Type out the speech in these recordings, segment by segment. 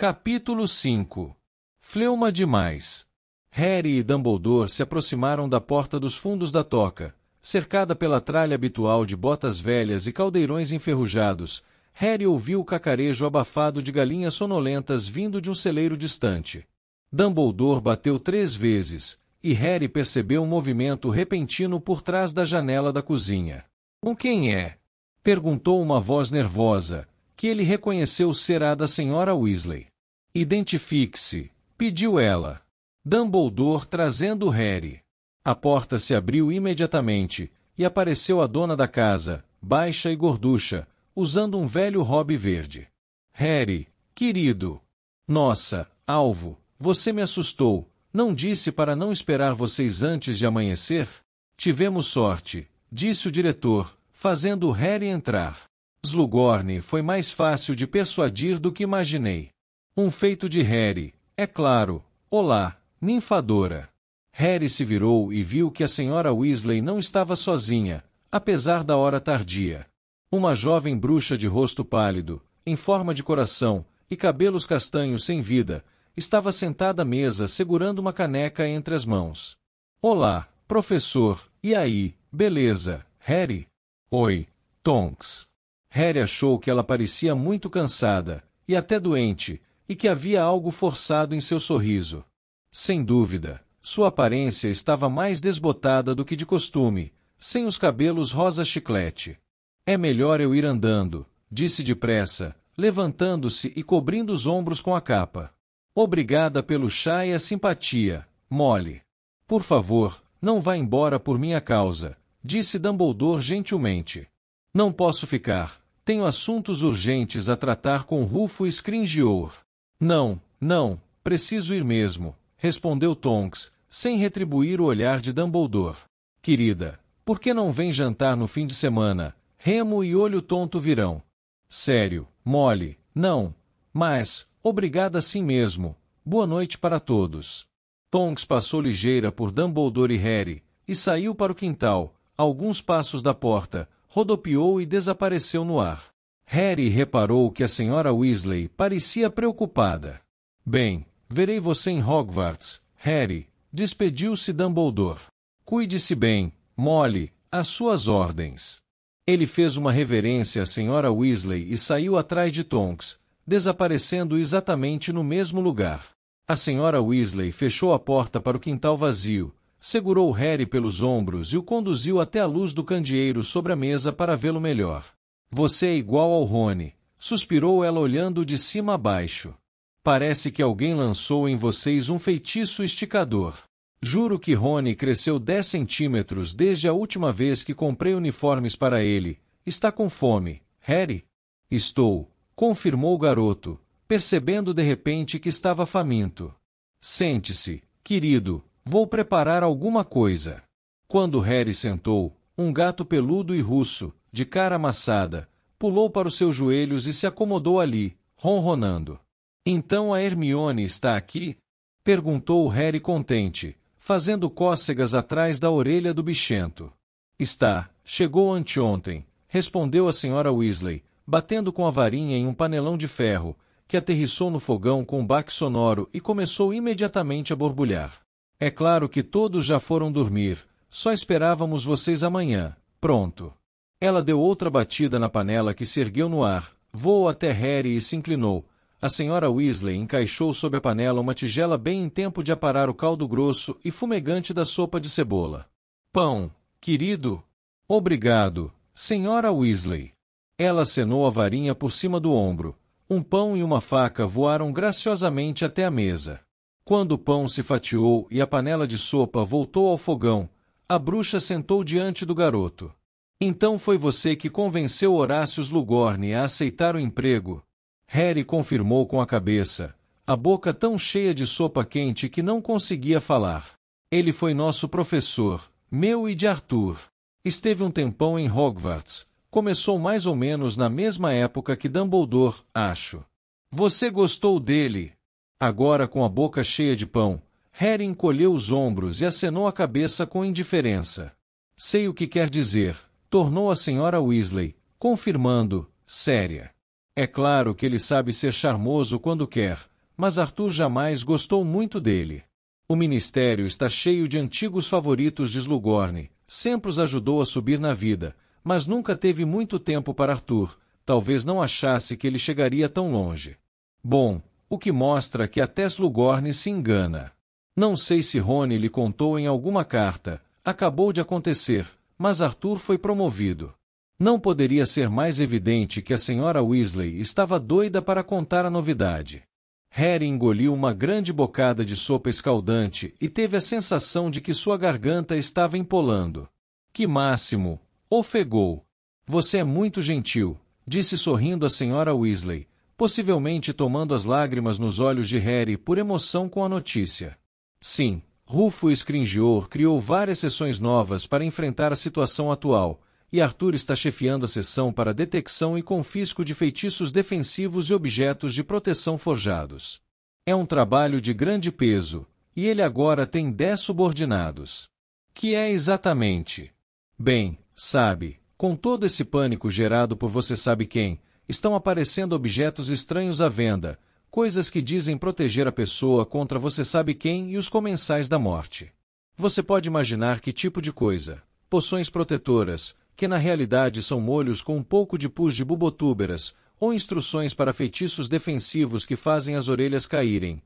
Capítulo 5. Fleuma demais. Harry e Dumbledore se aproximaram da porta dos fundos da toca. Cercada pela tralha habitual de botas velhas e caldeirões enferrujados, Harry ouviu o cacarejo abafado de galinhas sonolentas vindo de um celeiro distante. Dumbledore bateu 3 vezes, e Harry percebeu um movimento repentino por trás da janela da cozinha. "Com quem é?" perguntou uma voz nervosa, que ele reconheceu ser a da Sra. Weasley. "Identifique-se", pediu ela. Dumbledore trazendo Harry. A porta se abriu imediatamente, e apareceu a dona da casa, baixa e gorducha, usando um velho robe verde. "Harry, querido." "Nossa, Alvo, você me assustou. Não disse para não esperar vocês antes de amanhecer?" "Tivemos sorte", disse o diretor, fazendo Harry entrar. "Slughorn foi mais fácil de persuadir do que imaginei." Um feito de Harry, é claro. "Olá, ninfadora." Harry se virou e viu que a Sra. Weasley não estava sozinha, apesar da hora tardia. Uma jovem bruxa de rosto pálido, em forma de coração, e cabelos castanhos sem vida, estava sentada à mesa segurando uma caneca entre as mãos. "Olá, professor, e aí, beleza, Harry?" "Oi, Tonks." Harry achou que ela parecia muito cansada, e até doente, e que havia algo forçado em seu sorriso. Sem dúvida, sua aparência estava mais desbotada do que de costume, sem os cabelos rosa chiclete. "É melhor eu ir andando", disse depressa, levantando-se e cobrindo os ombros com a capa. "Obrigada pelo chá e a simpatia, Molly." "Por favor, não vá embora por minha causa", disse Dumbledore gentilmente. "Não posso ficar. Tenho assuntos urgentes a tratar com Rufo Scrimgeour." Não, preciso ir mesmo", respondeu Tonks, sem retribuir o olhar de Dumbledore. "Querida, por que não vem jantar no fim de semana? Remo e Olho Tonto virão." "Sério, Molly, não. Mas, obrigada assim mesmo. Boa noite para todos." Tonks passou ligeira por Dumbledore e Harry, e saiu para o quintal, a alguns passos da porta, rodopiou e desapareceu no ar. Harry reparou que a Sra. Weasley parecia preocupada. "Bem, verei você em Hogwarts, Harry", despediu-se Dumbledore. "Cuide-se bem, Molly, às suas ordens." Ele fez uma reverência à Sra. Weasley e saiu atrás de Tonks, desaparecendo exatamente no mesmo lugar. A Sra. Weasley fechou a porta para o quintal vazio, segurou Harry pelos ombros e o conduziu até a luz do candeeiro sobre a mesa para vê-lo melhor. "Você é igual ao Rony", suspirou ela olhando de cima a baixo. "Parece que alguém lançou em vocês um feitiço esticador. Juro que Rony cresceu 10 centímetros desde a última vez que comprei uniformes para ele. Está com fome, Harry?" "Estou", confirmou o garoto, percebendo de repente que estava faminto. "Sente-se, querido, vou preparar alguma coisa." Quando Harry sentou, um gato peludo e russo, de cara amassada, pulou para os seus joelhos e se acomodou ali, ronronando. "Então a Hermione está aqui?" perguntou Harry contente, fazendo cócegas atrás da orelha do bichento. "Está, chegou anteontem", respondeu a Sra. Weasley, batendo com a varinha em um panelão de ferro, que aterrissou no fogão com um baque sonoro e começou imediatamente a borbulhar. "É claro que todos já foram dormir, só esperávamos vocês amanhã. Pronto." Ela deu outra batida na panela que se ergueu no ar, voou até Harry e se inclinou. A Sra. Weasley encaixou sob a panela uma tigela bem em tempo de aparar o caldo grosso e fumegante da sopa de cebola. "Pão, querido?" "Obrigado, Sra. Weasley." Ela acenou a varinha por cima do ombro. Um pão e uma faca voaram graciosamente até a mesa. Quando o pão se fatiou e a panela de sopa voltou ao fogão, a bruxa sentou diante do garoto. "Então foi você que convenceu Horácio Slughorn a aceitar o emprego?" Harry confirmou com a cabeça, a boca tão cheia de sopa quente que não conseguia falar. "Ele foi nosso professor, meu e de Arthur. Esteve um tempão em Hogwarts. Começou mais ou menos na mesma época que Dumbledore, acho." "Você gostou dele?" Agora com a boca cheia de pão, Harry encolheu os ombros e acenou a cabeça com indiferença. "Sei o que quer dizer", tornou a Sra. Weasley, confirmando, séria. É claro que ele sabe ser charmoso quando quer, mas Arthur jamais gostou muito dele. O ministério está cheio de antigos favoritos de Slughorn, sempre os ajudou a subir na vida, mas nunca teve muito tempo para Arthur, talvez não achasse que ele chegaria tão longe. Bom, o que mostra que até Slughorn se engana. Não sei se Rony lhe contou em alguma carta, acabou de acontecer, mas Arthur foi promovido. Não poderia ser mais evidente que a senhora Weasley estava doida para contar a novidade. Harry engoliu uma grande bocada de sopa escaldante e teve a sensação de que sua garganta estava empolando. Que máximo! Ofegou. Você é muito gentil, disse sorrindo a senhora Weasley, possivelmente tomando as lágrimas nos olhos de Harry por emoção com a notícia. Sim, Rufus Scrimgeour criou várias seções novas para enfrentar a situação atual, e Arthur está chefiando a seção para detecção e confisco de feitiços defensivos e objetos de proteção forjados. É um trabalho de grande peso, e ele agora tem 10 subordinados. Que é exatamente? Bem, sabe, com todo esse pânico gerado por você sabe quem, estão aparecendo objetos estranhos à venda, coisas que dizem proteger a pessoa contra você sabe quem e os comensais da morte. Você pode imaginar que tipo de coisa? Poções protetoras, que na realidade são molhos com um pouco de pus de bubotúberas, ou instruções para feitiços defensivos que fazem as orelhas caírem.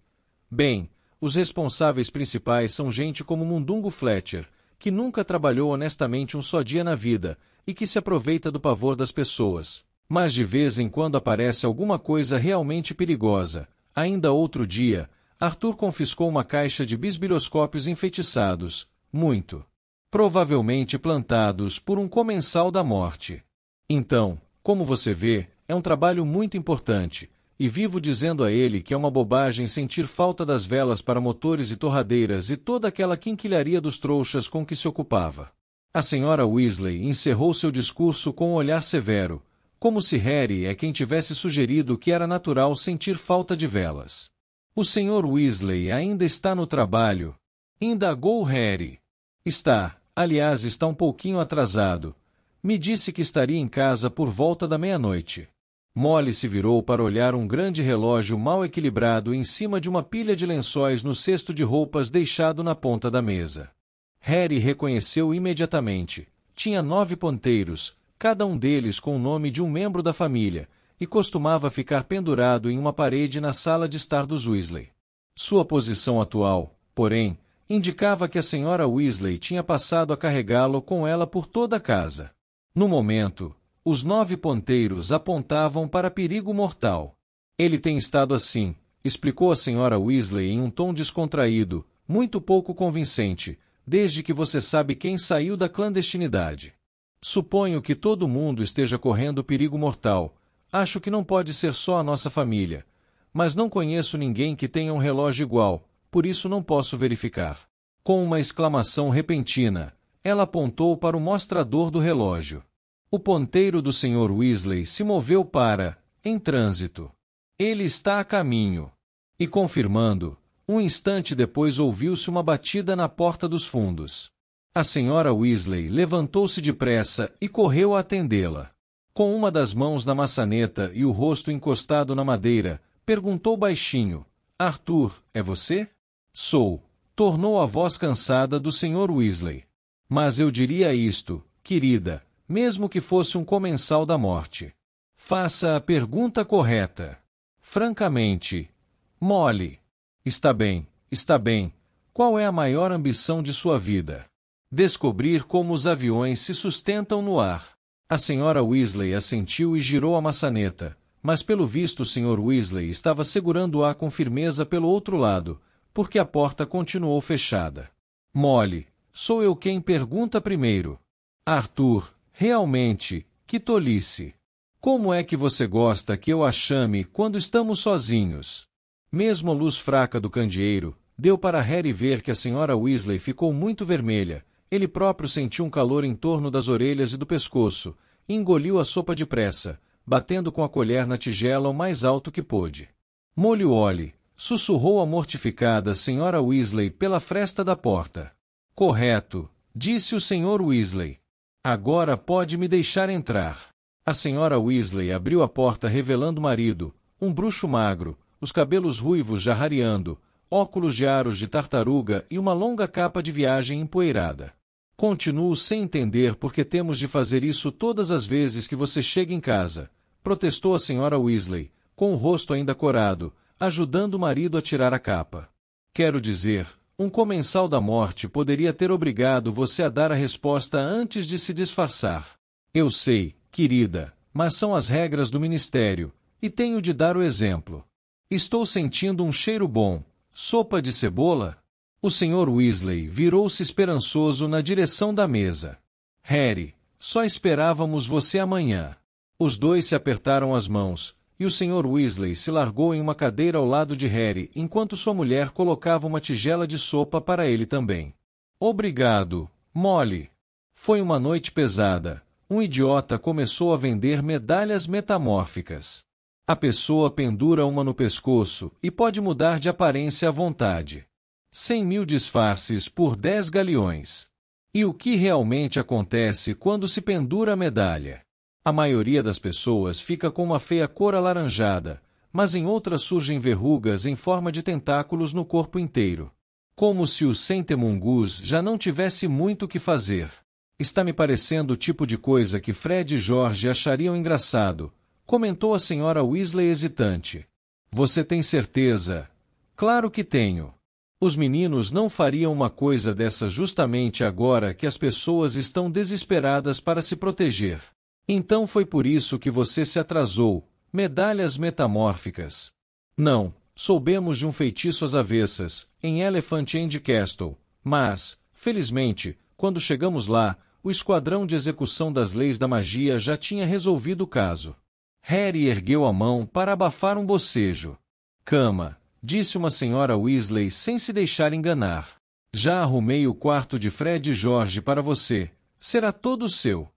Bem, os responsáveis principais são gente como Mundungo Fletcher, que nunca trabalhou honestamente um só dia na vida, e que se aproveita do pavor das pessoas. Mas de vez em quando aparece alguma coisa realmente perigosa. Ainda outro dia, Arthur confiscou uma caixa de bisbilhoscópios enfeitiçados, muito provavelmente plantados por um comensal da morte. Então, como você vê, é um trabalho muito importante, e vivo dizendo a ele que é uma bobagem sentir falta das velas para motores e torradeiras e toda aquela quinquilharia dos trouxas com que se ocupava. A senhora Weasley encerrou seu discurso com um olhar severo, como se Harry é quem tivesse sugerido que era natural sentir falta de velas. O Sr. Weasley ainda está no trabalho? Indagou Harry. Está. Aliás, está um pouquinho atrasado. Me disse que estaria em casa por volta da meia-noite. Molly se virou para olhar um grande relógio mal equilibrado em cima de uma pilha de lençóis no cesto de roupas deixado na ponta da mesa. Harry reconheceu imediatamente. Tinha 9 ponteiros, cada um deles com o nome de um membro da família, e costumava ficar pendurado em uma parede na sala de estar dos Weasley. Sua posição atual, porém, indicava que a senhora Weasley tinha passado a carregá-lo com ela por toda a casa. No momento, os 9 ponteiros apontavam para perigo mortal. Ele tem estado assim, explicou a senhora Weasley em um tom descontraído, muito pouco convincente, desde que você sabe quem saiu da clandestinidade. Suponho que todo mundo esteja correndo perigo mortal. Acho que não pode ser só a nossa família. Mas não conheço ninguém que tenha um relógio igual, por isso não posso verificar. Com uma exclamação repentina, ela apontou para o mostrador do relógio. O ponteiro do Sr. Weasley se moveu para, em trânsito. Ele está a caminho. E confirmando, um instante depois ouviu-se uma batida na porta dos fundos. A senhora Weasley levantou-se depressa e correu a atendê-la. Com uma das mãos na maçaneta e o rosto encostado na madeira, perguntou baixinho, Arthur, é você? Sou, tornou a voz cansada do Sr. Weasley. Mas eu diria isto, querida, mesmo que fosse um comensal da morte. Faça a pergunta correta. Francamente, Molly. Está bem, está bem. Qual é a maior ambição de sua vida? Descobrir como os aviões se sustentam no ar. A senhora Weasley assentiu e girou a maçaneta, mas pelo visto o Sr. Weasley estava segurando-a com firmeza pelo outro lado, porque a porta continuou fechada. Molly, sou eu quem pergunta primeiro. Arthur, realmente, que tolice. Como é que você gosta que eu a chame quando estamos sozinhos? Mesmo a luz fraca do candeeiro, deu para Harry ver que a senhora Weasley ficou muito vermelha. Ele próprio sentiu um calor em torno das orelhas e do pescoço, e engoliu a sopa depressa, batendo com a colher na tigela o mais alto que pôde. Molly Wolly, sussurrou a mortificada senhora Weasley pela fresta da porta. Correto, disse o Sr. Weasley. Agora pode me deixar entrar. A senhora Weasley abriu a porta revelando o marido, um bruxo magro, os cabelos ruivos já rareando, óculos de aros de tartaruga e uma longa capa de viagem empoeirada. Continuo sem entender por que temos de fazer isso todas as vezes que você chega em casa, protestou a senhora Weasley, com o rosto ainda corado, ajudando o marido a tirar a capa. Quero dizer, um comensal da morte poderia ter obrigado você a dar a resposta antes de se disfarçar. Eu sei, querida, mas são as regras do ministério, e tenho de dar o exemplo. Estou sentindo um cheiro bom. Sopa de cebola? O Sr. Weasley virou-se esperançoso na direção da mesa. Harry, só esperávamos você amanhã. Os dois se apertaram as mãos, e o Sr. Weasley se largou em uma cadeira ao lado de Harry enquanto sua mulher colocava uma tigela de sopa para ele também. Obrigado, Molly. Foi uma noite pesada. Um idiota começou a vender medalhas metamórficas. A pessoa pendura uma no pescoço e pode mudar de aparência à vontade. 100.000 disfarces por 10 galeões. E o que realmente acontece quando se pendura a medalha? A maioria das pessoas fica com uma feia cor alaranjada, mas em outras surgem verrugas em forma de tentáculos no corpo inteiro. Como se o Centemungus já não tivesse muito o que fazer. Está me parecendo o tipo de coisa que Fred e George achariam engraçado, comentou a senhora Weasley hesitante. Você tem certeza? Claro que tenho. Os meninos não fariam uma coisa dessa justamente agora que as pessoas estão desesperadas para se proteger. Então foi por isso que você se atrasou. Medalhas metamórficas. Não, soubemos de um feitiço às avessas, em Elephant End Castle, mas, felizmente, quando chegamos lá, o esquadrão de execução das leis da magia já tinha resolvido o caso. Harry ergueu a mão para abafar um bocejo. Cama, disse uma senhora Weasley sem se deixar enganar. Já arrumei o quarto de Fred e George para você. Será todo seu.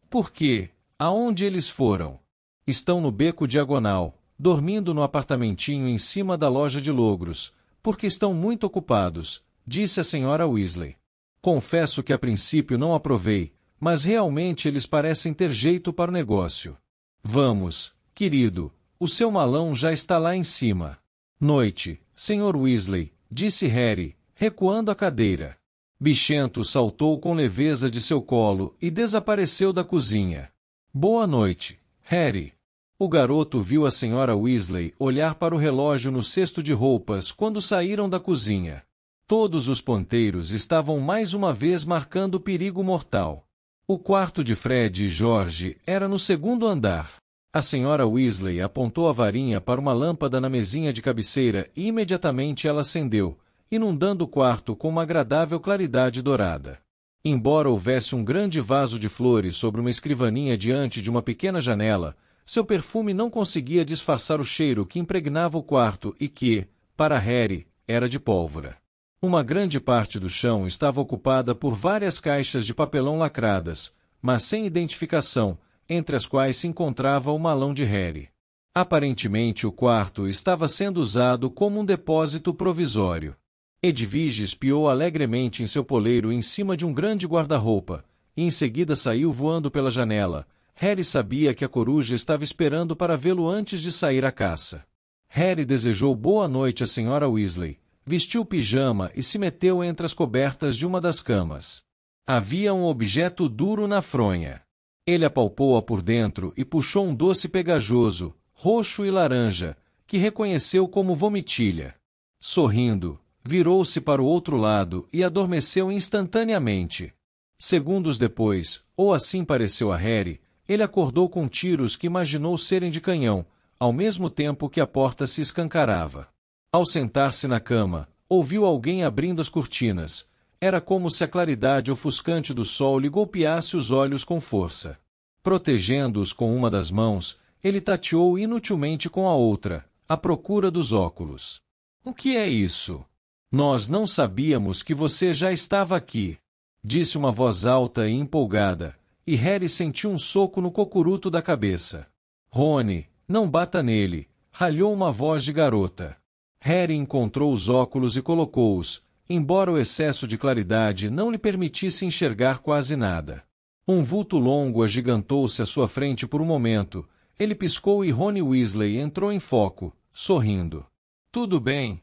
Por quê? Aonde eles foram? Estão no beco diagonal, dormindo no apartamentinho em cima da loja de logros, porque estão muito ocupados, disse a senhora Weasley. Confesso que a princípio não aprovei, mas realmente eles parecem ter jeito para o negócio. Vamos, querido, o seu malão já está lá em cima. Noite, Sr. Weasley, disse Harry, recuando a cadeira. Bichento saltou com leveza de seu colo e desapareceu da cozinha. Boa noite, Harry. O garoto viu a senhora Weasley olhar para o relógio no cesto de roupas quando saíram da cozinha. Todos os ponteiros estavam mais uma vez marcando perigo mortal. O quarto de Fred e George era no segundo andar. A senhora Weasley apontou a varinha para uma lâmpada na mesinha de cabeceira e imediatamente ela acendeu, inundando o quarto com uma agradável claridade dourada. Embora houvesse um grande vaso de flores sobre uma escrivaninha diante de uma pequena janela, seu perfume não conseguia disfarçar o cheiro que impregnava o quarto e que, para Harry, era de pólvora. Uma grande parte do chão estava ocupada por várias caixas de papelão lacradas, mas sem identificação, entre as quais se encontrava o malão de Harry. Aparentemente o quarto estava sendo usado como um depósito provisório. Edwige espiou alegremente em seu poleiro em cima de um grande guarda-roupa, e em seguida saiu voando pela janela. Harry sabia que a coruja estava esperando para vê-lo antes de sair à caça. Harry desejou boa noite à senhora Weasley, vestiu o pijama e se meteu entre as cobertas de uma das camas. Havia um objeto duro na fronha. Ele apalpou-a por dentro e puxou um doce pegajoso, roxo e laranja, que reconheceu como vomitilha. Sorrindo, virou-se para o outro lado e adormeceu instantaneamente. Segundos depois, ou assim pareceu a Harry, ele acordou com tiros que imaginou serem de canhão, ao mesmo tempo que a porta se escancarava. Ao sentar-se na cama, ouviu alguém abrindo as cortinas. Era como se a claridade ofuscante do sol lhe golpeasse os olhos com força. Protegendo-os com uma das mãos, ele tateou inutilmente com a outra, à procura dos óculos. O que é isso? Nós não sabíamos que você já estava aqui, disse uma voz alta e empolgada, e Harry sentiu um soco no cocuruto da cabeça. Rony, não bata nele, ralhou uma voz de garota. Harry encontrou os óculos e colocou-os, embora o excesso de claridade não lhe permitisse enxergar quase nada. Um vulto longo agigantou-se à sua frente por um momento. Ele piscou e Rony Weasley entrou em foco, sorrindo. Tudo bem?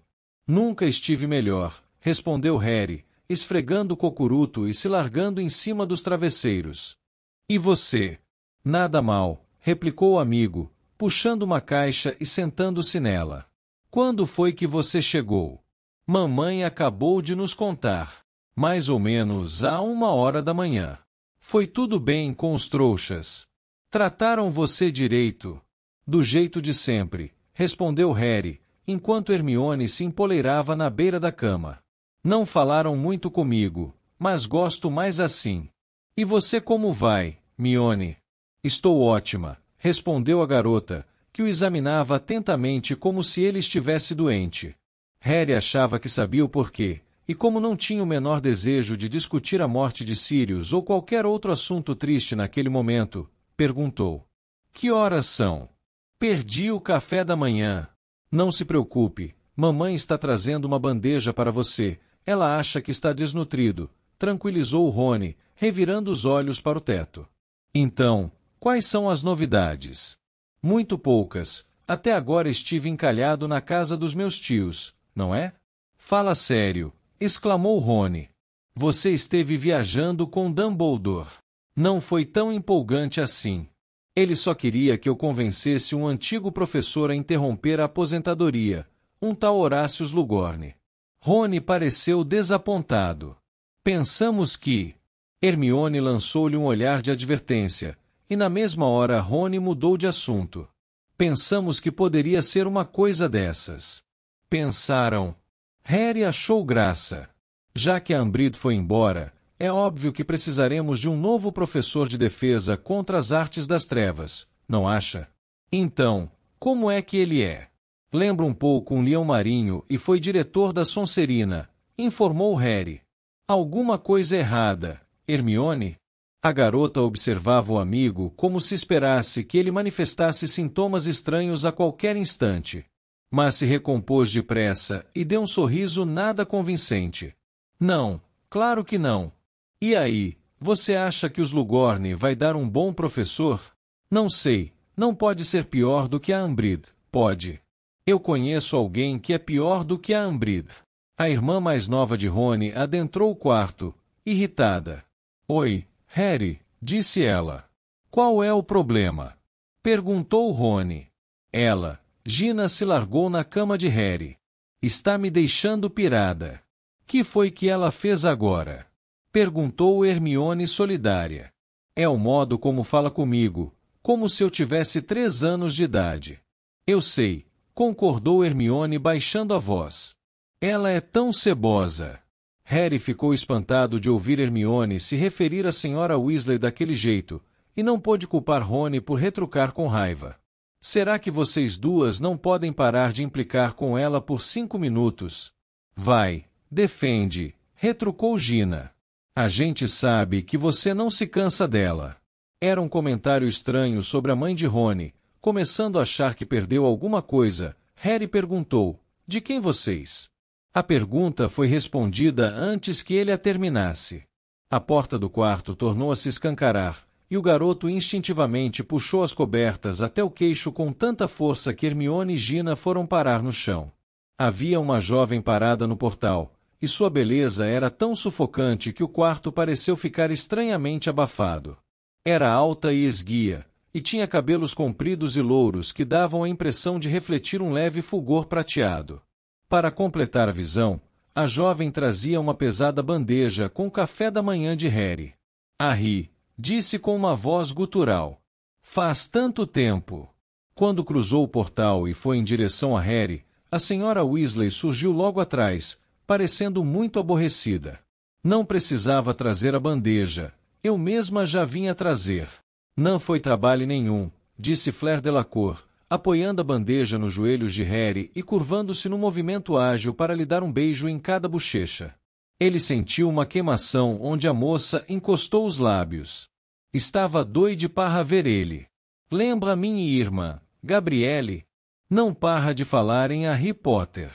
Nunca estive melhor, respondeu Harry, esfregando o cocuruto e se largando em cima dos travesseiros. E você? Nada mal, replicou o amigo, puxando uma caixa e sentando-se nela. Quando foi que você chegou? Mamãe acabou de nos contar. Mais ou menos à 1h da manhã. Foi tudo bem com os trouxas. Trataram você direito? Do jeito de sempre, respondeu Harry, enquanto Hermione se empoleirava na beira da cama. Não falaram muito comigo, mas gosto mais assim. E você como vai, Mione? Estou ótima, respondeu a garota, que o examinava atentamente como se ele estivesse doente. Harry achava que sabia o porquê, e como não tinha o menor desejo de discutir a morte de Sirius ou qualquer outro assunto triste naquele momento, perguntou. Que horas são? Perdi o café da manhã. Não se preocupe, mamãe está trazendo uma bandeja para você. Ela acha que está desnutrido, tranquilizou Rony, revirando os olhos para o teto. Então, quais são as novidades? Muito poucas. Até agora estive encalhado na casa dos meus tios, não é? Fala sério, exclamou Rony. Você esteve viajando com Dumbledore. Não foi tão empolgante assim. Ele só queria que eu convencesse um antigo professor a interromper a aposentadoria, um tal Horácio Slughorn. Rony pareceu desapontado. Pensamos que... Hermione lançou-lhe um olhar de advertência, e na mesma hora Rony mudou de assunto. Pensamos que poderia ser uma coisa dessas. Pensaram. Harry achou graça. Já que a Umbridge foi embora, é óbvio que precisaremos de um novo professor de defesa contra as artes das trevas, não acha? Então, como é que ele é? Lembra um pouco um leão marinho e foi diretor da Sonserina, informou Harry. Alguma coisa errada, Hermione? A garota observava o amigo como se esperasse que ele manifestasse sintomas estranhos a qualquer instante. Mas se recompôs depressa e deu um sorriso nada convincente. Não, claro que não. E aí, você acha que o Slughorn vai dar um bom professor? Não sei, não pode ser pior do que a Umbridge, pode. Eu conheço alguém que é pior do que a Umbridge. A irmã mais nova de Rony adentrou o quarto, irritada. Oi, Harry, disse ela. Qual é o problema? Perguntou Rony. Ela, Gina, se largou na cama de Harry. Está me deixando pirada. Que foi que ela fez agora? Perguntou Hermione solidária. É o modo como fala comigo, como se eu tivesse 3 anos de idade. Eu sei, concordou Hermione baixando a voz. Ela é tão cebosa. Harry ficou espantado de ouvir Hermione se referir à senhora Weasley daquele jeito, e não pôde culpar Rony por retrucar com raiva. Será que vocês duas não podem parar de implicar com ela por 5 minutos? Vai, defende, retrucou Gina. A gente sabe que você não se cansa dela. Era um comentário estranho sobre a mãe de Rony. Começando a achar que perdeu alguma coisa, Harry perguntou, de quem vocês? A pergunta foi respondida antes que ele a terminasse. A porta do quarto tornou a se escancarar, e o garoto instintivamente puxou as cobertas até o queixo com tanta força que Hermione e Gina foram parar no chão. Havia uma jovem parada no portal, e sua beleza era tão sufocante que o quarto pareceu ficar estranhamente abafado. Era alta e esguia, e tinha cabelos compridos e louros que davam a impressão de refletir um leve fulgor prateado. Para completar a visão, a jovem trazia uma pesada bandeja com o café da manhã de Harry. Harry, disse com uma voz gutural. Faz tanto tempo. Quando cruzou o portal e foi em direção a Harry, a senhora Weasley surgiu logo atrás, parecendo muito aborrecida. Não precisava trazer a bandeja, eu mesma já vinha trazer. Não foi trabalho nenhum, disse Fleur Delacour, apoiando a bandeja nos joelhos de Harry e curvando-se num movimento ágil para lhe dar um beijo em cada bochecha. Ele sentiu uma queimação onde a moça encostou os lábios. Estava doide para ver ele. Lembra minha irmã, Gabrielle? Não para de falar em Harry Potter.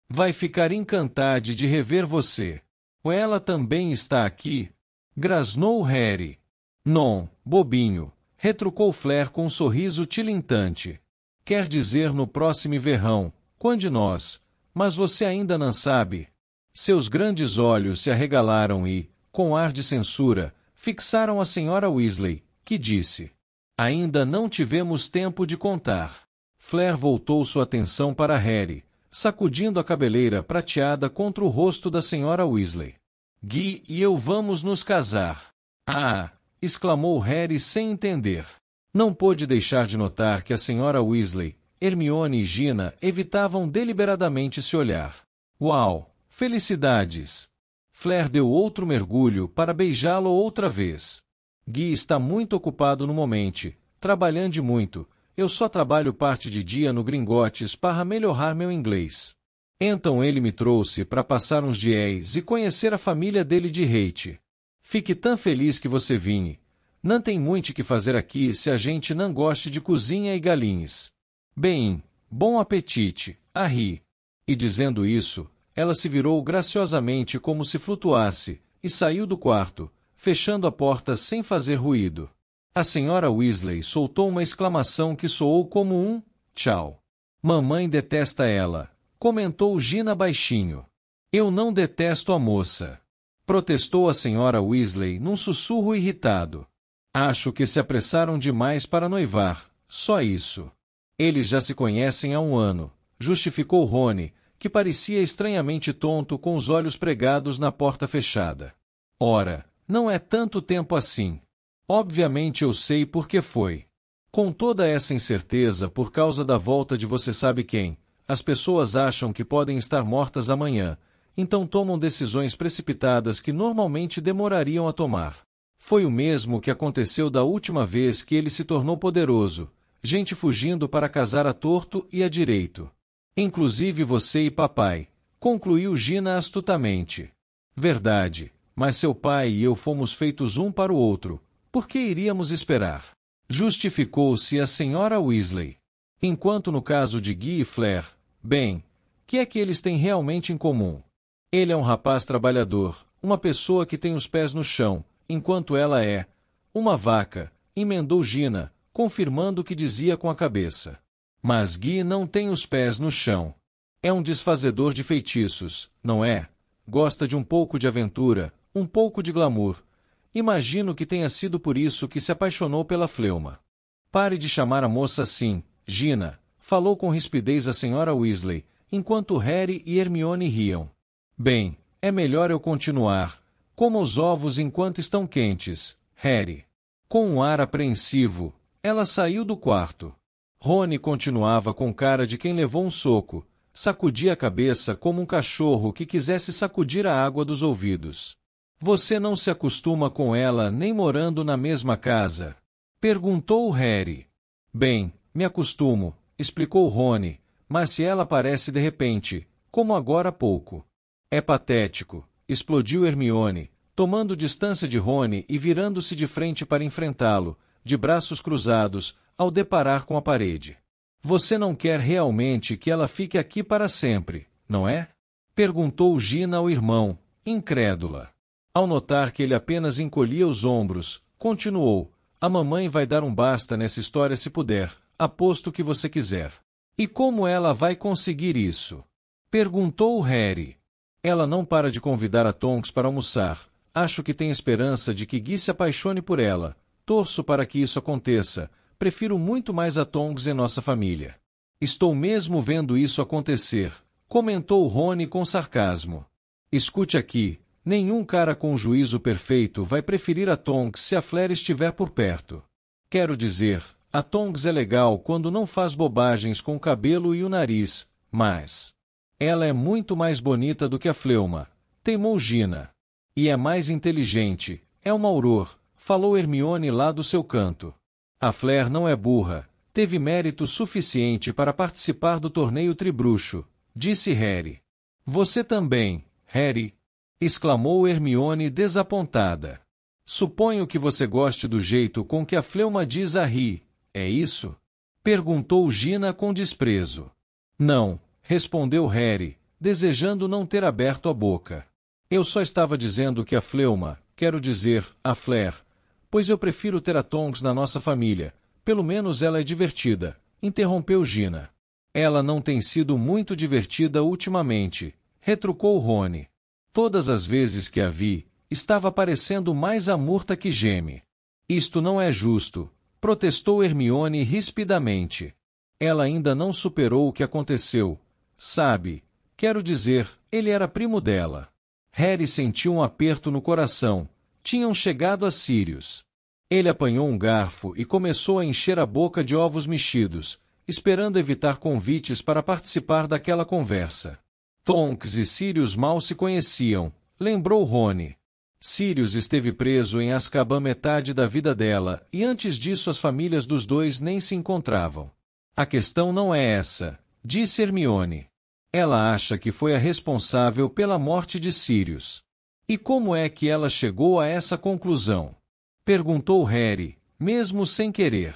Vai ficar encantada de rever você. Ela também está aqui? Grasnou Harry. Non, bobinho, retrucou Flair com um sorriso tilintante. Quer dizer no próximo verão, quando nós, mas você ainda não sabe. Seus grandes olhos se arregalaram e, com ar de censura, fixaram a senhora Weasley, que disse: Ainda não tivemos tempo de contar. Flair voltou sua atenção para Harry, sacudindo a cabeleira prateada contra o rosto da senhora Weasley. Guy e eu vamos nos casar. Ah! Exclamou Harry sem entender. Não pôde deixar de notar que a senhora Weasley, Hermione e Gina evitavam deliberadamente se olhar. Uau! Felicidades! Flair deu outro mergulho para beijá-lo outra vez. Guy está muito ocupado no momento, trabalhando muito. Eu só trabalho parte de dia no Gringotts para melhorar meu inglês. Então ele me trouxe para passar uns dias e conhecer a família dele de Hate. Fique tão feliz que você vinha. Não tem muito que fazer aqui se a gente não goste de cozinha e galinhas. Bem, bom apetite, Harry. E dizendo isso, ela se virou graciosamente como se flutuasse, e saiu do quarto, fechando a porta sem fazer ruído. A senhora Weasley soltou uma exclamação que soou como um tchau. Mamãe detesta ela, comentou Gina baixinho. Eu não detesto a moça, protestou a senhora Weasley num sussurro irritado. Acho que se apressaram demais para noivar, só isso. Eles já se conhecem há um ano, justificou Rony, que parecia estranhamente tonto com os olhos pregados na porta fechada. Ora, não é tanto tempo assim. Obviamente eu sei por que foi. Com toda essa incerteza por causa da volta de você sabe quem, as pessoas acham que podem estar mortas amanhã, então tomam decisões precipitadas que normalmente demorariam a tomar. Foi o mesmo que aconteceu da última vez que ele se tornou poderoso, gente fugindo para casar a torto e a direito. Inclusive você e papai, concluiu Gina astutamente. Verdade, mas seu pai e eu fomos feitos um para o outro, por que iríamos esperar? Justificou-se a senhora Weasley. Enquanto no caso de Guy e Flair, bem, que é que eles têm realmente em comum? Ele é um rapaz trabalhador, uma pessoa que tem os pés no chão, enquanto ela é uma vaca, emendou Gina, confirmando o que dizia com a cabeça. Mas Guy não tem os pés no chão. É um desfazedor de feitiços, não é? Gosta de um pouco de aventura, um pouco de glamour. Imagino que tenha sido por isso que se apaixonou pela Fleuma. Pare de chamar a moça assim, Gina, falou com rispidez a senhora Weasley, enquanto Harry e Hermione riam. Bem, é melhor eu continuar. Coma os ovos enquanto estão quentes, Harry. Com um ar apreensivo, ela saiu do quarto. Rony continuava com cara de quem levou um soco, sacudia a cabeça como um cachorro que quisesse sacudir a água dos ouvidos. Você não se acostuma com ela nem morando na mesma casa? Perguntou Harry. Bem, me acostumo, explicou Rony, mas se ela aparece de repente, como agora há pouco. É patético, explodiu Hermione, tomando distância de Rony e virando-se de frente para enfrentá-lo, de braços cruzados, ao deparar com a parede. Você não quer realmente que ela fique aqui para sempre, não é? Perguntou Gina ao irmão, incrédula. Ao notar que ele apenas encolhia os ombros, continuou, a mamãe vai dar um basta nessa história se puder, aposto que você quiser. E como ela vai conseguir isso? Perguntou Harry. Ela não para de convidar a Tonks para almoçar. Acho que tem esperança de que Guy se apaixone por ela. Torço para que isso aconteça. Prefiro muito mais a Tonks em nossa família. Estou mesmo vendo isso acontecer, comentou Rony com sarcasmo. Escute aqui, nenhum cara com juízo perfeito vai preferir a Tonks se a Flair estiver por perto. Quero dizer, a Tonks é legal quando não faz bobagens com o cabelo e o nariz, mas ela é muito mais bonita do que a Fleuma, teimou Gina. E é mais inteligente, é uma auror, falou Hermione lá do seu canto. A Flair não é burra, teve mérito suficiente para participar do torneio tribruxo, disse Harry. Você também, Harry, exclamou Hermione desapontada. Suponho que você goste do jeito com que a Fleuma diz a Harry, é isso? Perguntou Gina com desprezo. Não, respondeu Harry, desejando não ter aberto a boca. Eu só estava dizendo que a Fleuma, quero dizer, a Flair, Pois eu prefiro ter a Tonks na nossa família, pelo menos ela é divertida, interrompeu Gina. Ela não tem sido muito divertida ultimamente, retrucou Rony. Todas as vezes que a vi, estava parecendo mais a Murta que geme. Isto não é justo, protestou Hermione rispidamente. Ela ainda não superou o que aconteceu. Sabe, quero dizer, ele era primo dela. Harry sentiu um aperto no coração. Tinham chegado a Sirius. Ele apanhou um garfo e começou a encher a boca de ovos mexidos, esperando evitar convites para participar daquela conversa. Tonks e Sirius mal se conheciam, lembrou Rony. Sirius esteve preso em Azkaban metade da vida dela, e antes disso as famílias dos dois nem se encontravam. A questão não é essa, disse Hermione. Ela acha que foi a responsável pela morte de Sirius. E como é que ela chegou a essa conclusão? Perguntou Harry, mesmo sem querer.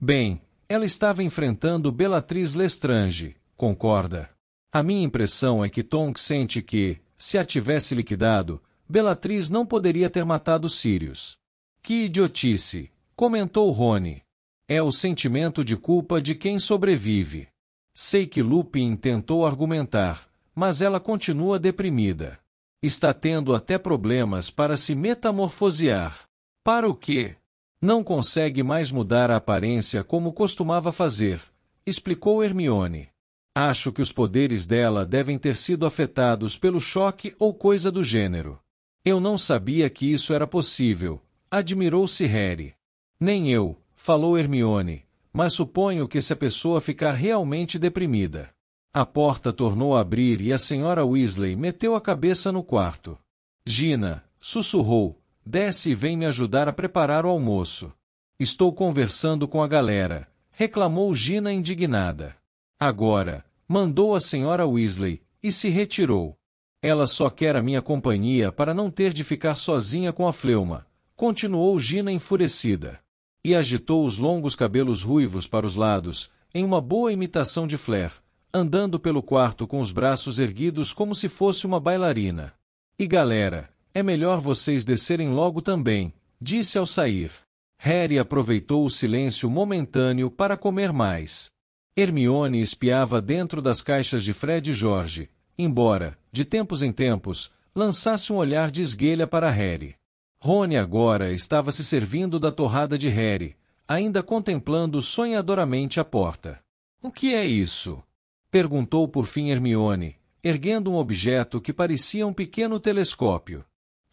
Bem, ela estava enfrentando Bellatrix Lestrange, concorda? A minha impressão é que Tonks sente que, se a tivesse liquidado, Bellatrix não poderia ter matado Sirius. Que idiotice, comentou Rony. É o sentimento de culpa de quem sobrevive. Sei que Lupin tentou argumentar, mas ela continua deprimida. Está tendo até problemas para se metamorfosear. Para o quê? Não consegue mais mudar a aparência como costumava fazer, explicou Hermione. Acho que os poderes dela devem ter sido afetados pelo choque ou coisa do gênero. Eu não sabia que isso era possível, admirou-se Harry. Nem eu, falou Hermione, mas suponho que se a pessoa ficar realmente deprimida. A porta tornou a abrir e a senhora Weasley meteu a cabeça no quarto. Gina, sussurrou, desce e vem me ajudar a preparar o almoço. Estou conversando com a galera, reclamou Gina indignada. Agora, mandou a senhora Weasley, e se retirou. Ela só quer a minha companhia para não ter de ficar sozinha com a fleuma, continuou Gina enfurecida. E agitou os longos cabelos ruivos para os lados, em uma boa imitação de Flair, andando pelo quarto com os braços erguidos como se fosse uma bailarina. E galera, é melhor vocês descerem logo também, disse ao sair. Harry aproveitou o silêncio momentâneo para comer mais. Hermione espiava dentro das caixas de Fred e George, embora, de tempos em tempos, lançasse um olhar de esguelha para Harry. Rony agora estava se servindo da torrada de Harry, ainda contemplando sonhadoramente a porta. O que é isso? Perguntou por fim Hermione, erguendo um objeto que parecia um pequeno telescópio.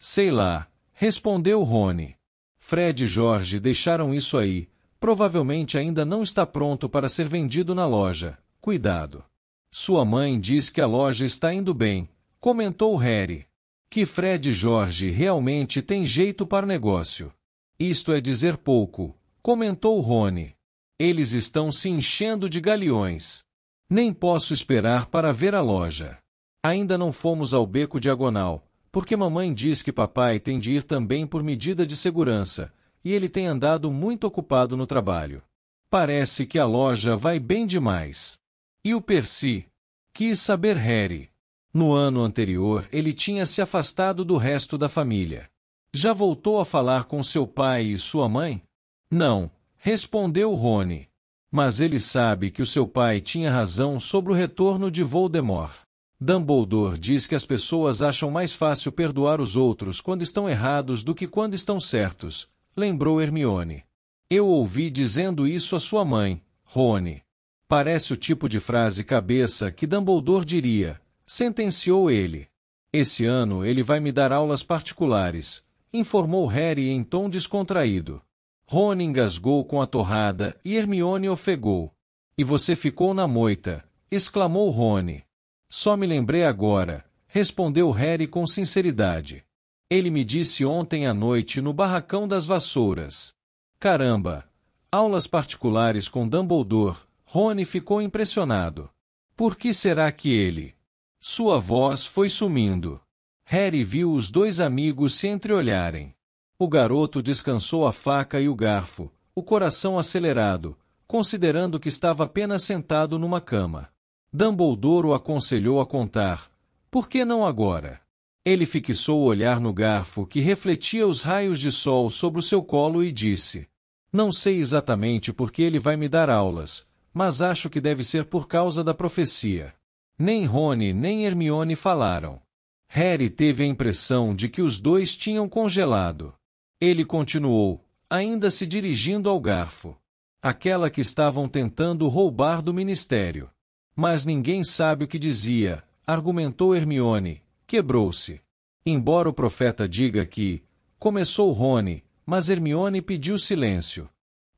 Sei lá, respondeu Rony. Fred e George deixaram isso aí, provavelmente ainda não está pronto para ser vendido na loja. Cuidado. Sua mãe diz que a loja está indo bem, comentou Harry. Que Fred e George realmente têm jeito para o negócio. Isto é dizer pouco, comentou Rony. Eles estão se enchendo de galeões. Nem posso esperar para ver a loja. Ainda não fomos ao beco diagonal, porque mamãe diz que papai tem de ir também por medida de segurança, e ele tem andado muito ocupado no trabalho. Parece que a loja vai bem demais. E o Percy? Quis saber Harry. No ano anterior ele tinha se afastado do resto da família. Já voltou a falar com seu pai e sua mãe? Não, respondeu Rony. Mas ele sabe que o seu pai tinha razão sobre o retorno de Voldemort. Dumbledore diz que as pessoas acham mais fácil perdoar os outros quando estão errados do que quando estão certos, lembrou Hermione. Eu ouvi dizendo isso a sua mãe, Rony. Parece o tipo de frase cabeça que Dumbledore diria, sentenciou ele. Esse ano ele vai me dar aulas particulares, informou Harry em tom descontraído. Rony engasgou com a torrada e Hermione ofegou. E você ficou na moita, exclamou Rony. Só me lembrei agora, respondeu Harry com sinceridade. Ele me disse ontem à noite no barracão das vassouras. Caramba! Aulas particulares com Dumbledore. Rony ficou impressionado. Por que será que ele? Sua voz foi sumindo. Harry viu os dois amigos se entreolharem. O garoto descansou a faca e o garfo, o coração acelerado, considerando que estava apenas sentado numa cama. Dumbledore o aconselhou a contar. Por que não agora? Ele fixou o olhar no garfo que refletia os raios de sol sobre o seu colo e disse: Não sei exatamente por que ele vai me dar aulas, mas acho que deve ser por causa da profecia. Nem Rony nem Hermione falaram. Harry teve a impressão de que os dois tinham congelado. Ele continuou, ainda se dirigindo ao garfo. Aquela que estavam tentando roubar do ministério. Mas ninguém sabe o que dizia, argumentou Hermione. Quebrou-se. Embora o profeta diga que começou Rony, mas Hermione pediu silêncio.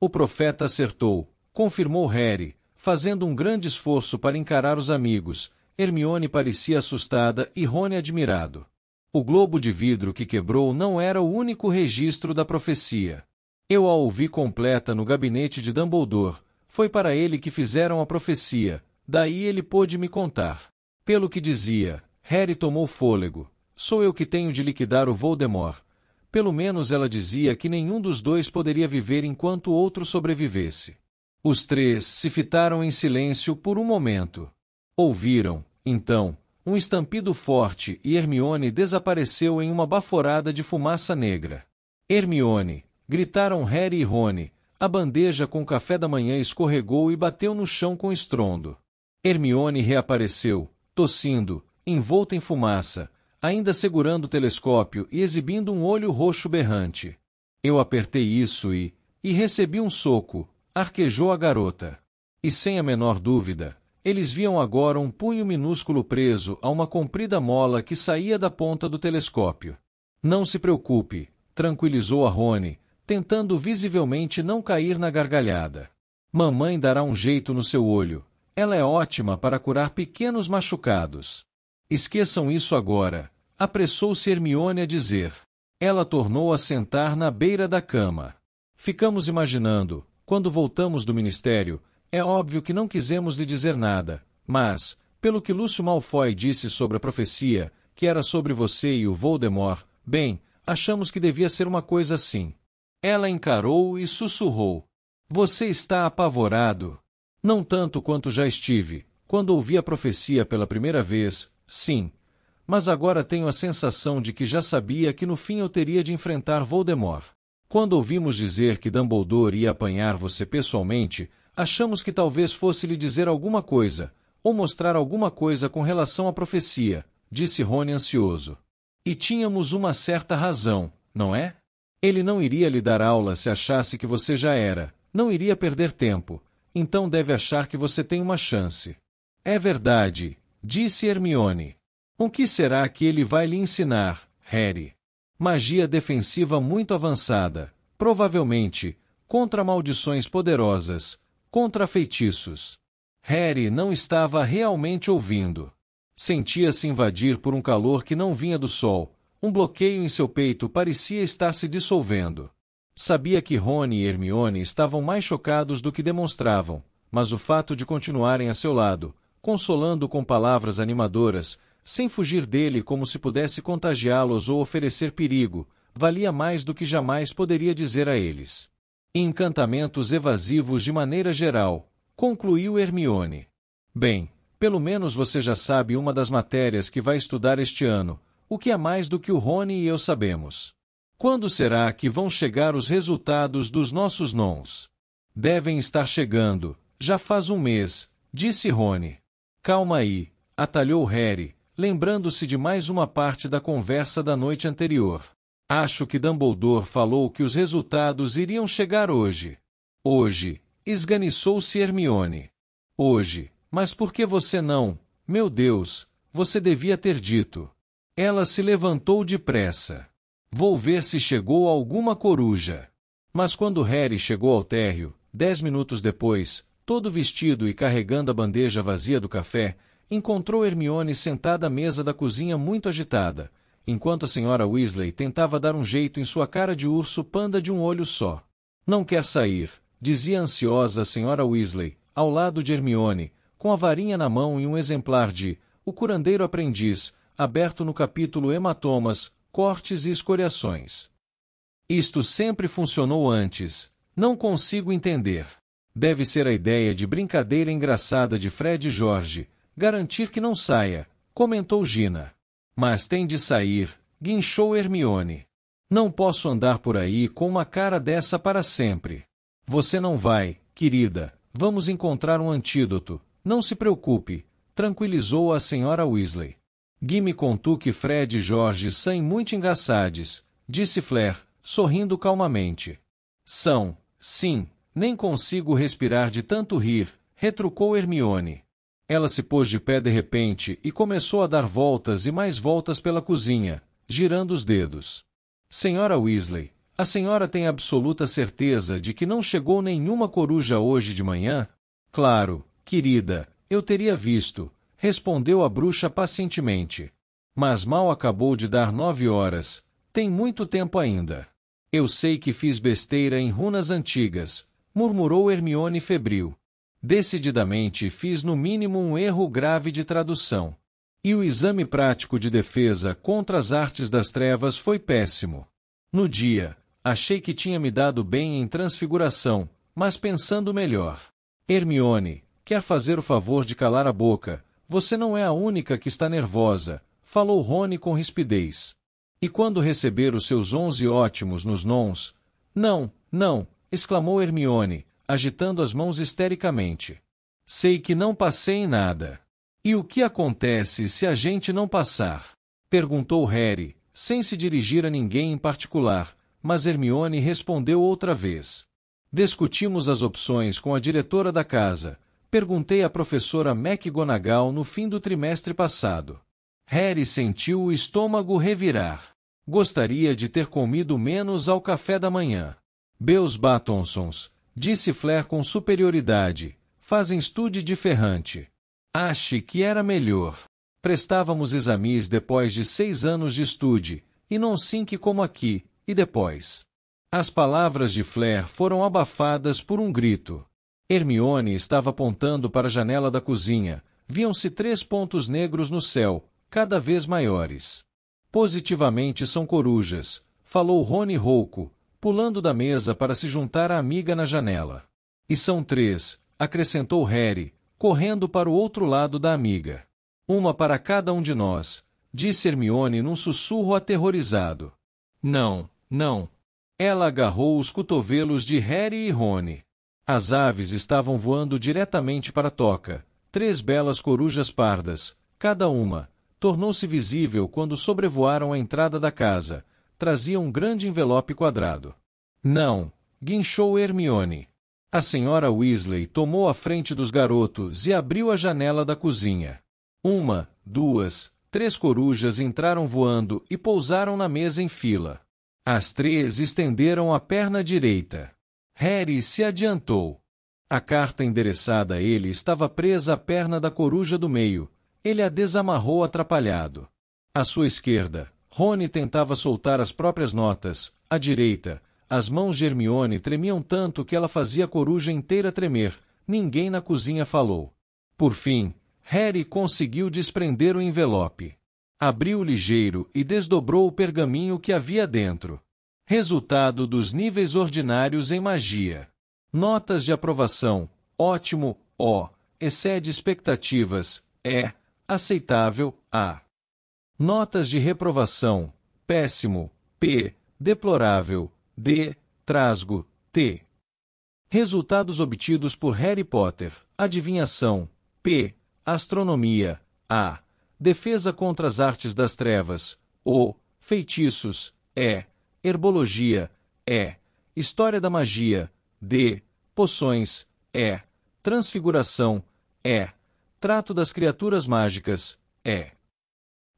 O profeta acertou, confirmou Harry, fazendo um grande esforço para encarar os amigos. Hermione parecia assustada e Rony admirado. O globo de vidro que quebrou não era o único registro da profecia. Eu a ouvi completa no gabinete de Dumbledore. Foi para ele que fizeram a profecia, daí ele pôde me contar. Pelo que dizia, Harry tomou fôlego. Sou eu que tenho de liquidar o Voldemort. Pelo menos ela dizia que nenhum dos dois poderia viver enquanto o outro sobrevivesse. Os três se fitaram em silêncio por um momento. Ouviram, então, um estampido forte e Hermione desapareceu em uma baforada de fumaça negra. Hermione! Gritaram Harry e Rony. A bandeja com café da manhã escorregou e bateu no chão com estrondo. Hermione reapareceu, tossindo, envolta em fumaça, ainda segurando o telescópio e exibindo um olho roxo berrante. Eu apertei isso e recebi um soco, arquejou a garota. E sem a menor dúvida, eles viam agora um punho minúsculo preso a uma comprida mola que saía da ponta do telescópio. Não se preocupe, tranquilizou a Rony, tentando visivelmente não cair na gargalhada. Mamãe dará um jeito no seu olho. Ela é ótima para curar pequenos machucados. Esqueçam isso agora, apressou-se Hermione a dizer. Ela tornou a sentar na beira da cama. Ficamos imaginando, quando voltamos do ministério, é óbvio que não quisemos lhe dizer nada, mas, pelo que Lúcio Malfoy disse sobre a profecia, que era sobre você e o Voldemort, bem, achamos que devia ser uma coisa assim. Ela encarou e sussurrou. Você está apavorado? Não tanto quanto já estive, quando ouvi a profecia pela primeira vez, sim. Mas agora tenho a sensação de que já sabia que no fim eu teria de enfrentar Voldemort. Quando ouvimos dizer que Dumbledore ia apanhar você pessoalmente, achamos que talvez fosse lhe dizer alguma coisa, ou mostrar alguma coisa com relação à profecia, disse Rony ansioso. E tínhamos uma certa razão, não é? Ele não iria lhe dar aula se achasse que você já era, não iria perder tempo, então deve achar que você tem uma chance. É verdade, disse Hermione. O que será que ele vai lhe ensinar, Harry? Magia defensiva muito avançada, provavelmente, contra maldições poderosas, contra feitiços. Harry não estava realmente ouvindo. Sentia-se invadir por um calor que não vinha do sol. Um bloqueio em seu peito parecia estar se dissolvendo. Sabia que Rony e Hermione estavam mais chocados do que demonstravam, mas o fato de continuarem a seu lado, consolando com palavras animadoras, sem fugir dele como se pudesse contagiá-los ou oferecer perigo, valia mais do que jamais poderia dizer a eles. Encantamentos evasivos de maneira geral, concluiu Hermione. Bem, pelo menos você já sabe uma das matérias que vai estudar este ano, o que é mais do que o Rony e eu sabemos. Quando será que vão chegar os resultados dos nossos nons? Devem estar chegando, já faz um mês, disse Rony. Calma aí, atalhou Harry, lembrando-se de mais uma parte da conversa da noite anterior. Acho que Dumbledore falou que os resultados iriam chegar hoje. Hoje, esganiçou-se Hermione. Hoje, mas por que você não? Meu Deus, você devia ter dito. Ela se levantou depressa. Vou ver se chegou alguma coruja. Mas quando Harry chegou ao térreo, 10 minutos depois, todo vestido e carregando a bandeja vazia do café, encontrou Hermione sentada à mesa da cozinha muito agitada, enquanto a senhora Weasley tentava dar um jeito em sua cara de urso panda de um olho só. Não quer sair, dizia ansiosa a senhora Weasley, ao lado de Hermione, com a varinha na mão e um exemplar de O Curandeiro Aprendiz, aberto no capítulo Hematomas, Cortes e Escoriações. Isto sempre funcionou antes. Não consigo entender. Deve ser a ideia de brincadeira engraçada de Fred e George. Garantir que não saia, comentou Gina. Mas tem de sair, guinchou Hermione. Não posso andar por aí com uma cara dessa para sempre. Você não vai, querida, vamos encontrar um antídoto, não se preocupe, tranquilizou a senhora Weasley. Gimme contou que Fred e George são muito engraçados, disse Flair, sorrindo calmamente. São, sim, nem consigo respirar de tanto rir, retrucou Hermione. Ela se pôs de pé de repente e começou a dar voltas e mais voltas pela cozinha, girando os dedos. Senhora Weasley, a senhora tem absoluta certeza de que não chegou nenhuma coruja hoje de manhã? Claro, querida, eu teria visto, respondeu a bruxa pacientemente. Mas mal acabou de dar 9 horas, tem muito tempo ainda. Eu sei que fiz besteira em runas antigas, murmurou Hermione febril. Decididamente fiz no mínimo um erro grave de tradução. E o exame prático de defesa contra as artes das trevas foi péssimo. No dia, achei que tinha me dado bem em transfiguração, mas pensando melhor. Hermione, quer fazer o favor de calar a boca, você não é a única que está nervosa, falou Rony com rispidez. E quando receber os seus 11 ótimos nos nons? Não, não, exclamou Hermione, agitando as mãos histericamente. Sei que não passei em nada. E o que acontece se a gente não passar? Perguntou Harry, sem se dirigir a ninguém em particular, mas Hermione respondeu outra vez. Discutimos as opções com a diretora da casa. Perguntei à professora McGonagall no fim do trimestre passado. Harry sentiu o estômago revirar. Gostaria de ter comido menos ao café da manhã. Beus Batonsons, disse Flair com superioridade, fazem estude de ferrante. Ache que era melhor. Prestávamos exames depois de 6 anos de estude, e não 5 como aqui, e depois. As palavras de Flair foram abafadas por um grito. Hermione estava apontando para a janela da cozinha, viam-se 3 pontos negros no céu, cada vez maiores. Positivamente são corujas, falou Rony rouco, pulando da mesa para se juntar à amiga na janela. E são 3, acrescentou Harry, correndo para o outro lado da amiga. Uma para cada um de nós, disse Hermione num sussurro aterrorizado. Não, não. Ela agarrou os cotovelos de Harry e Rony. As aves estavam voando diretamente para a toca, 3 belas corujas pardas, cada uma, tornou-se visível quando sobrevoaram a entrada da casa, traziam um grande envelope quadrado. Não, guinchou Hermione. A senhora Weasley tomou a frente dos garotos e abriu a janela da cozinha. 1, 2, 3 corujas entraram voando e pousaram na mesa em fila. As 3 estenderam a perna direita. Harry se adiantou. A carta endereçada a ele estava presa à perna da coruja do meio. Ele a desamarrou atrapalhado. À sua esquerda, Rony tentava soltar as próprias notas. À direita, as mãos de Hermione tremiam tanto que ela fazia a coruja inteira tremer. Ninguém na cozinha falou. Por fim, Harry conseguiu desprender o envelope. Abriu ligeiro e desdobrou o pergaminho que havia dentro. Resultado dos níveis ordinários em magia. Notas de aprovação. Ótimo, O. Excede expectativas. E. Aceitável, A. Notas de reprovação. Péssimo, P. Deplorável, D. Trasgo, T. Resultados obtidos por Harry Potter. Adivinhação. P. Astronomia. A. Defesa contra as artes das trevas. O. Feitiços. E. Herbologia. E. História da magia. D. Poções. E. Transfiguração. E. Trato das criaturas mágicas. E.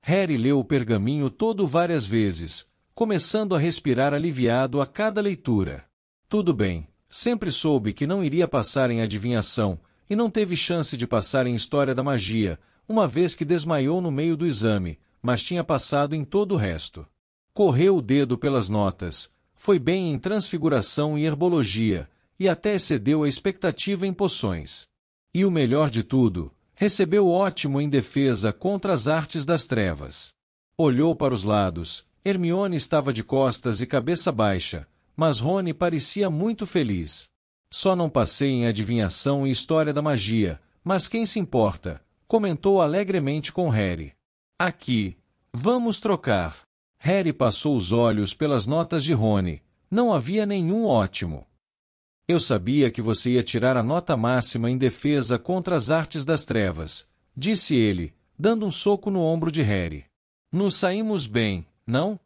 Harry leu o pergaminho todo várias vezes, começando a respirar aliviado a cada leitura. Tudo bem, sempre soube que não iria passar em adivinhação, e não teve chance de passar em história da magia, uma vez que desmaiou no meio do exame, mas tinha passado em todo o resto. Correu o dedo pelas notas, foi bem em transfiguração e herbologia, e até excedeu a expectativa em poções. E o melhor de tudo, recebeu ótimo em defesa contra as artes das trevas. Olhou para os lados, Hermione estava de costas e cabeça baixa, mas Rony parecia muito feliz. Só não passei em adivinhação e história da magia, mas quem se importa? Comentou alegremente com Harry. Aqui, Vamos trocar. Harry passou os olhos pelas notas de Rony. Não havia nenhum ótimo. Eu sabia que você ia tirar a nota máxima em defesa contra as artes das trevas, disse ele, dando um soco no ombro de Harry. Nos saímos bem, não?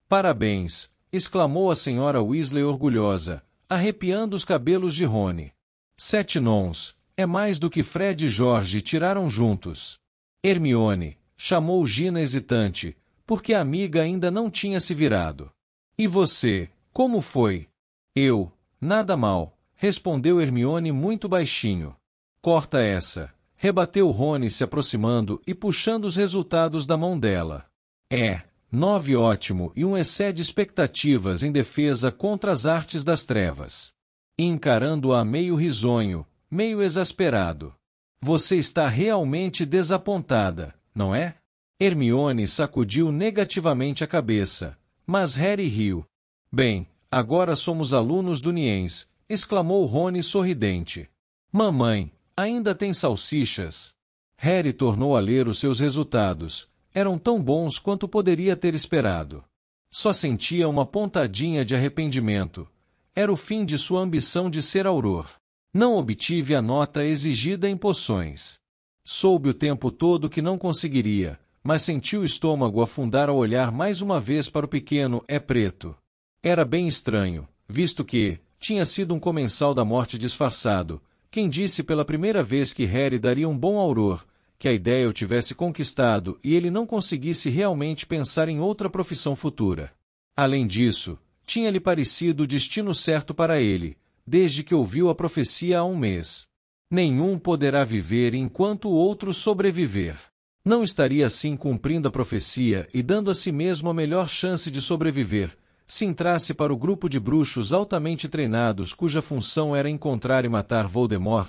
Parabéns, exclamou a senhora Weasley orgulhosa, arrepiando os cabelos de Rony. 7 nons, é mais do que Fred e George tiraram juntos. Hermione, chamou Gina hesitante, porque a amiga ainda não tinha se virado. E você, como foi? Eu, nada mal, respondeu Hermione muito baixinho. Corta essa, rebateu Rony se aproximando e puxando os resultados da mão dela. 9 ótimo e um excede expectativas em defesa contra as artes das trevas. Encarando-a meio risonho, meio exasperado. Você está realmente desapontada, não é? Hermione sacudiu negativamente a cabeça, mas Harry riu. Bem, agora somos alunos do Niens, exclamou Rony sorridente. Mamãe, ainda tem salsichas? Harry tornou a ler os seus resultados. Eram tão bons quanto poderia ter esperado. Só sentia uma pontadinha de arrependimento. Era o fim de sua ambição de ser auror. Não obtive a nota exigida em poções. Soube o tempo todo que não conseguiria, mas sentiu o estômago afundar ao olhar mais uma vez para o pequeno É Preto. Era bem estranho, visto que tinha sido um comensal da morte disfarçado, quem disse pela primeira vez que Harry daria um bom auror, que a ideia o tivesse conquistado e ele não conseguisse realmente pensar em outra profissão futura. Além disso, tinha-lhe parecido o destino certo para ele, desde que ouviu a profecia há um mês. Nenhum poderá viver enquanto o outro sobreviver. Não estaria assim cumprindo a profecia e dando a si mesmo a melhor chance de sobreviver, se entrasse para o grupo de bruxos altamente treinados cuja função era encontrar e matar Voldemort?